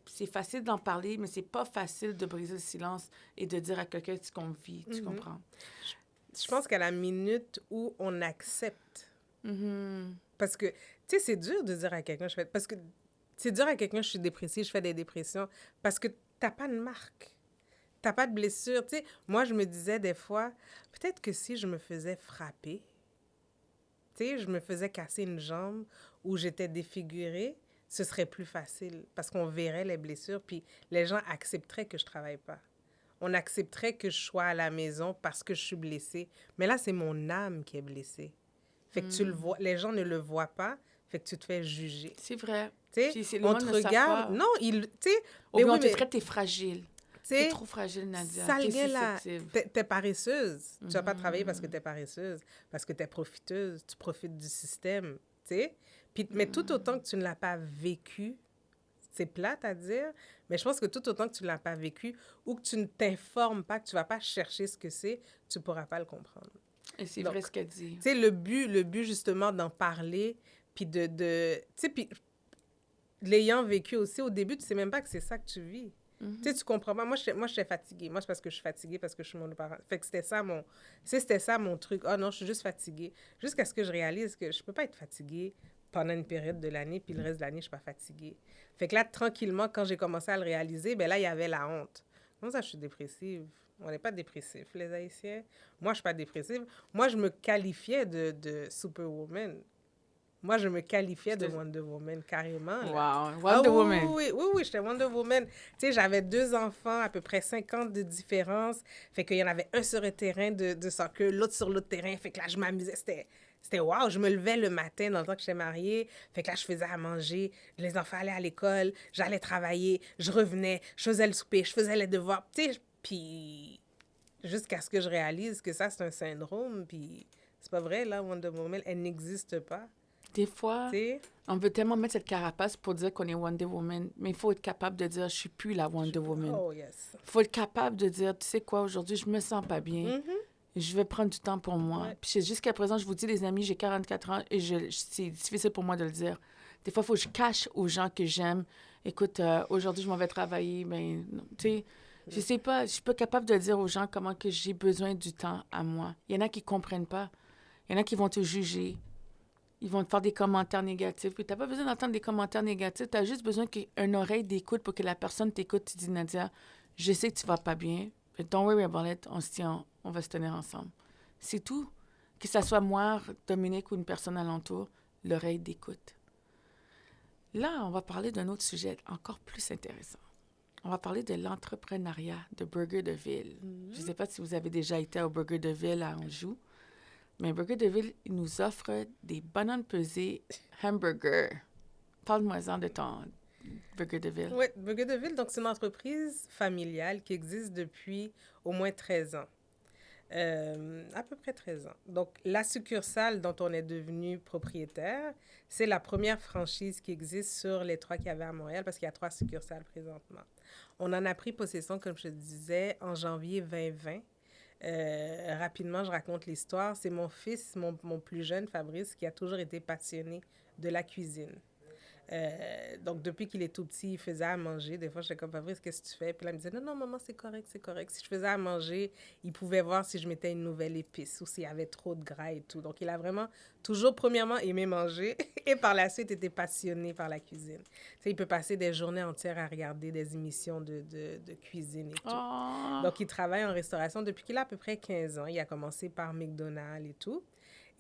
c'est facile d'en parler, mais c'est pas facile de briser le silence et de dire à quelqu'un ce qu'on vit. Tu comprends? Je pense qu'à la minute où on accepte, parce que, tu sais, c'est dur de dire à quelqu'un, parce que c'est dur à quelqu'un, je suis dépressive, je fais des dépressions, parce que t'as pas de marque. T'as pas de blessure. Tu sais, moi, je me disais des fois, peut-être que si je me faisais frapper, tu sais, je me faisais casser une jambe ou j'étais défigurée, ce serait plus facile parce qu'on verrait les blessures puis les gens accepteraient que je travaille pas. On accepterait que je sois à la maison parce que je suis blessée. Mais là, c'est mon âme qui est blessée. Fait que tu le vois, les gens ne le voient pas, fait que tu te fais juger. C'est vrai. Tu sais, on te regarde. Non, tu sais. Mais on te traite, t'es fragile. T'es trop fragile, Nadia. T'es paresseuse. Tu vas pas travailler parce que t'es paresseuse, parce que t'es profiteuse. Tu profites du système, tu sais. Mais tout autant que tu ne l'as pas vécu, c'est plate à dire, mais je pense que tout autant que tu ne l'as pas vécu ou que tu ne t'informes pas, que tu ne vas pas chercher ce que c'est, tu ne pourras pas le comprendre. Et c'est Donc, vrai ce qu'elle dit. Tu sais, le but justement d'en parler, puis tu sais, puis l'ayant vécu aussi, au début, tu sais même pas que c'est ça que tu vis. Tu sais, tu comprends pas. Moi, j'étais fatiguée. Moi, c'est parce que je suis fatiguée, parce que je suis monoparent. Fait que c'était ça mon... Tu sais, c'était ça mon truc. Oh non, je suis juste fatiguée. Jusqu'à ce que je réalise que je peux pas être fatiguée pendant une période de l'année, puis le reste de l'année, je suis pas fatiguée. Fait que là, tranquillement, quand j'ai commencé à le réaliser, ben là, il y avait la honte. Comment ça, je suis dépressive? On n'est pas dépressifs, les Haïtiens. Moi, je suis pas dépressive. Moi, je me qualifiais de Superwoman. Moi, je me qualifiais de Wonder Woman, carrément. Là. Wow, Wonder Woman. Oui, j'étais Wonder Woman. Tu sais, j'avais 2 enfants, à peu près 5 ans de différence. Fait qu'il y en avait un sur un terrain de soccer, l'autre sur l'autre terrain. Fait que là, je m'amusais. C'était wow. Je me levais le matin dans le temps que j'étais mariée. Fait que là, je faisais à manger. Les enfants allaient à l'école. J'allais travailler. Je revenais. Je faisais le souper. Je faisais les devoirs. Tu sais, puis jusqu'à ce que je réalise que ça, c'est un syndrome. Puis c'est pas vrai, là, Wonder Woman, elle n'existe pas. Des fois, T'sais? on veut tellement mettre cette carapace pour dire qu'on est Wonder Woman, mais il faut être capable de dire « je suis plus la Wonder Woman ». Oh, yes. Il faut être capable de dire « tu sais quoi, aujourd'hui, je me sens pas bien. Je vais prendre du temps pour moi. Ouais. Puis jusqu'à présent, je vous dis, les amis, j'ai 44 ans et c'est difficile pour moi de le dire. Des fois, il faut que je cache aux gens que j'aime. Écoute, aujourd'hui, je m'en vais travailler, mais tu sais, je sais pas, je suis pas capable de dire aux gens comment que j'ai besoin du temps à moi. Il y en a qui comprennent pas. Il y en a qui vont te juger. Ils vont te faire des commentaires négatifs. Puis tu n'as pas besoin d'entendre des commentaires négatifs. Tu as juste besoin d'une oreille d'écoute pour que la personne t'écoute. Tu dis, Nadia, je sais que tu vas pas bien. But don't worry about it. On se tient, on va se tenir ensemble. C'est tout. Que ce soit moi, Dominique ou une personne alentour, l'oreille d'écoute. Là, on va parler d'un autre sujet encore plus intéressant. On va parler de l'entrepreneuriat de Burger de Ville. Je ne sais pas si vous avez déjà été au Burger de Ville à Anjou. Mais Burger de Ville, il nous offre des bananes pesées hamburger. Parle-moi-en de ton Burger de Ville. Oui, Burger de Ville, donc c'est une entreprise familiale qui existe depuis au moins 13 ans. À peu près 13 ans. Donc, la succursale dont on est devenu propriétaire, c'est la première franchise qui existe sur les 3 qu'il y avait à Montréal, parce qu'il y a 3 succursales présentement. On en a pris possession, comme je te disais, en janvier 2020. Rapidement, je raconte l'histoire. C'est mon fils, mon plus jeune, Fabrice, qui a toujours été passionné de la cuisine. Donc, depuis qu'il est tout petit, il faisait à manger. Des fois, j'étais comme, Fabrice, qu'est-ce que tu fais? Puis là, il me disait, non, non, maman, c'est correct, c'est correct. Si je faisais à manger, il pouvait voir si je mettais une nouvelle épice ou s'il y avait trop de gras et tout. Donc, il a vraiment toujours, premièrement, aimé manger et par la suite, était passionné par la cuisine. Tu sais, il peut passer des journées entières à regarder des émissions de cuisine et tout. Oh. Donc, il travaille en restauration depuis qu'il a à peu près 15 ans. Il a commencé par McDonald's et tout.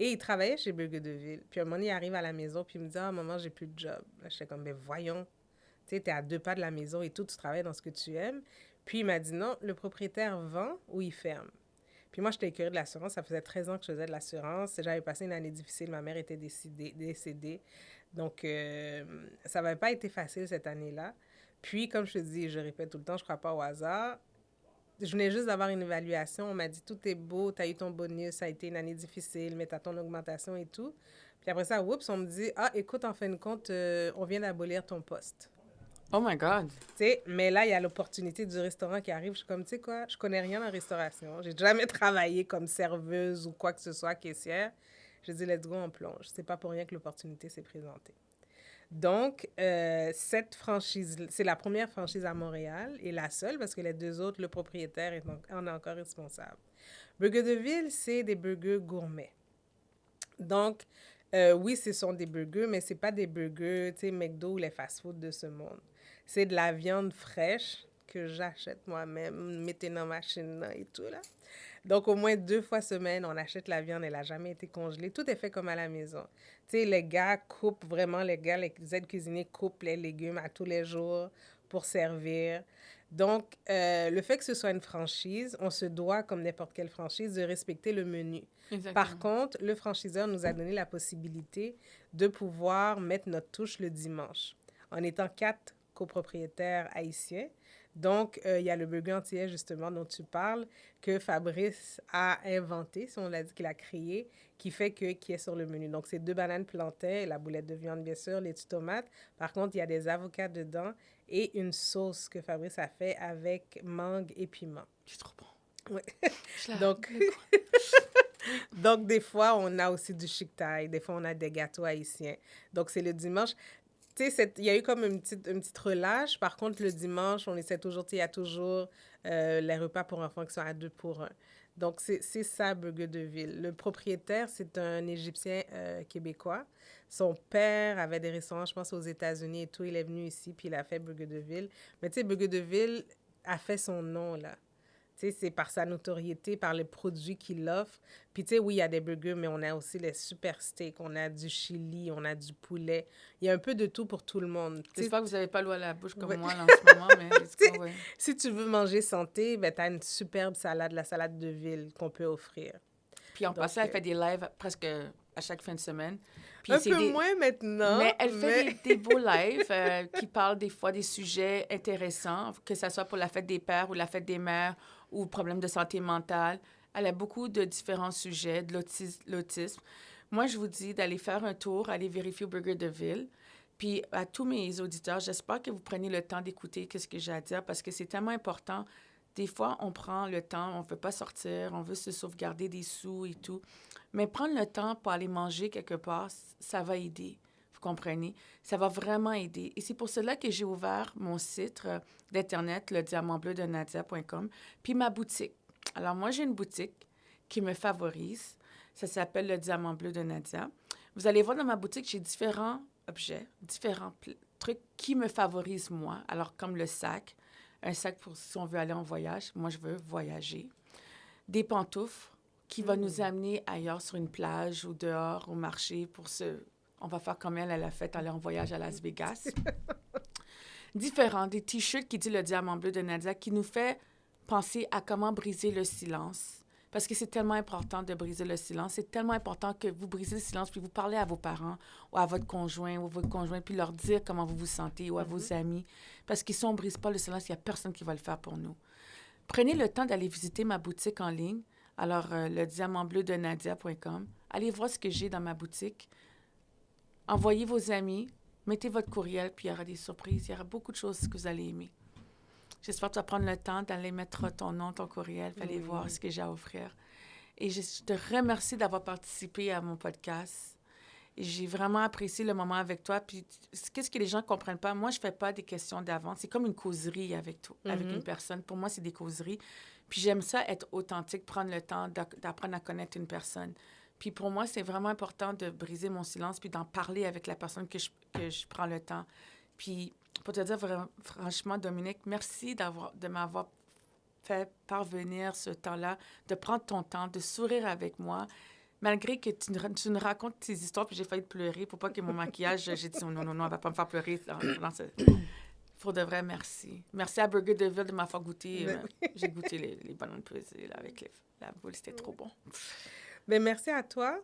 Et il travaillait chez Burger de Ville. Puis à un moment, il arrive à la maison, puis il me dit « Ah, maman, j'ai plus de job. » Là, j'étais comme « Ben voyons, tu sais, t'es à 2 pas de la maison et tout, tu travailles dans ce que tu aimes. » Puis il m'a dit « Non, le propriétaire vend ou il ferme. » Puis moi, j'étais écœurée de l'assurance. Ça faisait 13 ans que je faisais de l'assurance. J'avais passé une année difficile. Ma mère était décédée. Donc, ça n'avait pas été facile cette année-là. Puis, comme je te dis, je répète tout le temps, je ne crois pas au hasard. Je venais juste d'avoir une évaluation. On m'a dit, tout est beau, tu as eu ton bonus, ça a été une année difficile, mais tu as ton augmentation et tout. Puis après ça, oups, on me dit, ah, écoute, en fin de compte, on vient d'abolir ton poste. Oh my God! Tu sais, mais là, il y a l'opportunité du restaurant qui arrive. Je suis comme, tu sais quoi, je connais rien en restauration. J'ai jamais travaillé comme serveuse ou quoi que ce soit, caissière. Je dis, let's go, on plonge. C'est pas pour rien que l'opportunité s'est présentée. Donc, cette franchise, c'est la première franchise à Montréal et la seule parce que les 2 autres, le propriétaire en est encore responsable. Burger de Ville, c'est des burgers gourmets. Donc, oui, ce sont des burgers, mais ce n'est pas des burgers, tu sais, McDo ou les fast-food de ce monde. C'est de la viande fraîche que j'achète moi-même, mettez dans ma machine et tout, là. Donc, au moins 2 fois semaine, on achète la viande. Elle n'a jamais été congelée. Tout est fait comme à la maison. Tu sais, les gars coupent vraiment, les aides-cuisiniers coupent les légumes à tous les jours pour servir. Donc, le fait que ce soit une franchise, on se doit, comme n'importe quelle franchise, de respecter le menu. Exactement. Par contre, le franchiseur nous a donné la possibilité de pouvoir mettre notre touche le dimanche. En étant 4 copropriétaires haïtiens, Donc, il y a le burger antillais, justement, dont tu parles, que Fabrice a inventé, si on l'a dit qu'il a créé, qui est sur le menu. Donc, c'est 2 bananes plantains, la boulette de viande, bien sûr, les tomates. Par contre, il y a des avocats dedans et une sauce que Fabrice a fait avec mangue et piment. C'est trop bon. Ouais. Je la- Donc, le goût. donc, des fois, on a aussi du chic thai, des fois, on a des gâteaux haïtiens. Donc, c'est le dimanche. Tu sais, il y a eu comme une petite relâche. Par contre, le dimanche, on essaie toujours, tu sais, il y a toujours les repas pour enfants qui sont à 2 pour 1. Donc, c'est ça, Burger de Ville. Le propriétaire, c'est un Égyptien québécois. Son père avait des restaurants, je pense, aux États-Unis et tout. Il est venu ici, puis il a fait Burger de Ville. Mais tu sais, Burger de Ville a fait son nom, là. Tu sais, c'est par sa notoriété, par les produits qu'il offre. Puis, tu sais, oui, il y a des burgers, mais on a aussi les super steaks, on a du chili, on a du poulet. Il y a un peu de tout pour tout le monde. Tu sais, J'espère que vous n'avez pas l'eau à la bouche comme Ouais. moi là, en ce moment, mais let's go, ouais. si tu veux manger santé, ben, tu as une superbe salade, la salade de ville qu'on peut offrir. Puis en Donc, passant, elle fait des lives presque à chaque fin de semaine. Puis Un c'est peu des... moins maintenant, Mais elle fait des beaux lives qui parlent des fois des sujets intéressants, que ce soit pour la fête des pères ou la fête des mères ou problèmes de santé mentale. Elle a beaucoup de différents sujets, de l'autisme. Moi, je vous dis d'aller faire un tour, aller vérifier au Burger de Ville. Puis à tous mes auditeurs, j'espère que vous prenez le temps d'écouter ce que j'ai à dire parce que c'est tellement important. Des fois, on prend le temps, on ne veut pas sortir, on veut se sauvegarder des sous et tout. Mais prendre le temps pour aller manger quelque part, ça va aider. Vous comprenez? Ça va vraiment aider. Et c'est pour cela que j'ai ouvert mon site d'Internet, le diamantbleudenadia.com, puis ma boutique. Alors, moi, j'ai une boutique qui me favorise. Ça s'appelle le Diamant Bleu de Nadia. Vous allez voir dans ma boutique, j'ai différents objets, différents trucs qui me favorisent moi. Alors, comme le sac, un sac pour si on veut aller en voyage. Moi, je veux voyager. Des pantoufles qui vont nous amener ailleurs sur une plage ou dehors au marché pour se... On va faire comme elle à la fête, aller en voyage à Las Vegas. Différents, des T-shirts qui disent le diamant bleu de Nadia qui nous fait penser à comment briser le silence. Parce que c'est tellement important de briser le silence. C'est tellement important que vous brisez le silence puis vous parlez à vos parents ou à votre conjoint ou votre conjoint puis leur dire comment vous vous sentez ou à vos amis. Parce que si on ne brise pas le silence, il n'y a personne qui va le faire pour nous. Prenez le temps d'aller visiter ma boutique en ligne. Alors, le diamantbleudenadia.com. Allez voir ce que j'ai dans ma boutique. Envoyez vos amis. Mettez votre courriel, puis il y aura des surprises. Il y aura beaucoup de choses que vous allez aimer. J'espère que tu vas prendre le temps d'aller mettre ton nom, ton courriel, puis aller voir ce que j'ai à offrir. Et je te remercie d'avoir participé à mon podcast. Et j'ai vraiment apprécié le moment avec toi. Puis, qu'est-ce que les gens ne comprennent pas? Moi, je ne fais pas des questions d'avance. C'est comme une causerie avec toi, avec une personne. Pour moi, c'est des causeries. Puis, j'aime ça, être authentique, prendre le temps d'apprendre à connaître une personne. Puis, pour moi, c'est vraiment important de briser mon silence puis d'en parler avec la personne que je prends le temps. Puis, pour te dire vraiment, franchement, Dominique, merci de m'avoir fait parvenir ce temps-là, de prendre ton temps, de sourire avec moi. Malgré que tu nous racontes tes histoires, puis j'ai failli pleurer pour pas que mon maquillage, j'ai dit non, elle va pas me faire pleurer. Pour de vrai, merci. Merci à Burger de Ville de m'avoir goûté. J'ai goûté les bananes pesées là, avec la boule, c'était trop bon. Ben, merci à toi.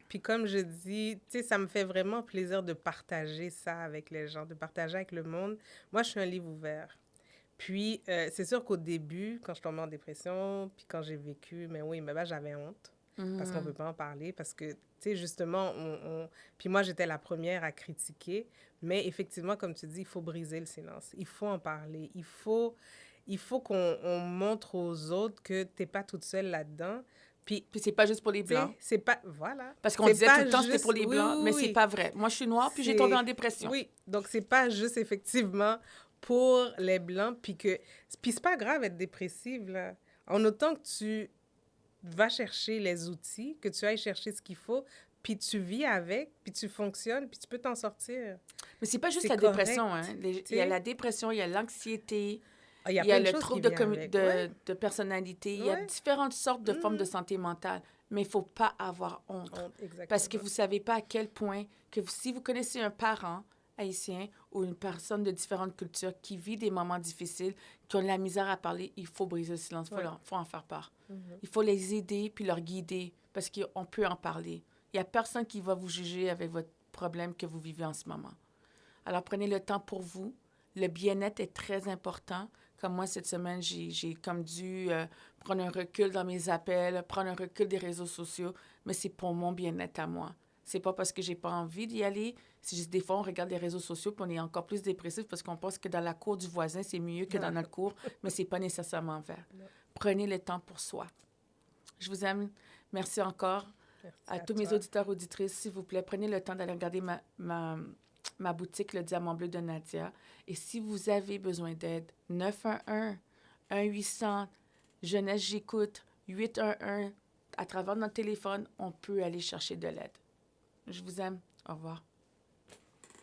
Puis comme je dis, tu sais, ça me fait vraiment plaisir de partager ça avec les gens, de partager avec le monde. Moi, je suis un livre ouvert. Puis, c'est sûr qu'au début, quand je tombais en dépression, puis quand j'ai vécu, mais oui, mais ben, j'avais honte. Parce qu'on ne peut pas en parler, parce que, tu sais, justement, Puis moi, j'étais la première à critiquer, mais effectivement, comme tu dis, il faut briser le silence. Il faut en parler. Il faut qu'on montre aux autres que tu n'es pas toute seule là-dedans. Puis c'est pas juste pour les Blancs. C'est pas... Voilà. Parce qu'on disait tout le temps que c'était pour les Blancs, mais c'est pas vrai. Moi, je suis noire, puis j'ai tombé en dépression. Oui, donc c'est pas juste, effectivement, pour les Blancs, puis c'est pas grave être dépressive, là. En autant que tu vas chercher les outils, que tu ailles chercher ce qu'il faut, puis tu vis avec, puis tu fonctionnes, puis tu peux t'en sortir. Mais c'est pas juste C'est la correct, dépression, hein. Il y a la dépression, il y a l'anxiété, il y a le trouble de personnalité, il y a Ouais. différentes sortes de formes de santé mentale, mais il ne faut pas avoir honte. Exactement. Parce que vous ne savez pas à quel point que si vous connaissez un parent haïtien ou une personne de différentes cultures qui vit des moments difficiles, qui ont de la misère à parler, il faut briser le silence, il faut en faire part. Il faut les aider puis leur guider parce qu'on peut en parler. Il n'y a personne qui va vous juger avec votre problème que vous vivez en ce moment. Alors, prenez le temps pour vous, le bien-être est très important. Comme moi, cette semaine, j'ai comme dû prendre un recul dans mes appels, prendre un recul des réseaux sociaux, mais c'est pour mon bien-être à moi. C'est pas parce que j'ai pas envie d'y aller. C'est juste des fois, on regarde les réseaux sociaux puis on est encore plus dépressif parce qu'on pense que dans la cour du voisin, c'est mieux que dans notre cour, mais c'est pas nécessairement vrai. Prenez le temps pour soi. Je vous aime. Merci encore. Merci À tous mes auditeurs, auditrices, s'il vous plaît, prenez le temps d'aller regarder ma boutique, Le Diamant Bleu de Nadia. Et si vous avez besoin d'aide, 911-1-800, Jeunesse J'écoute, 811, à travers notre téléphone, on peut aller chercher de l'aide. Je vous aime. Au revoir.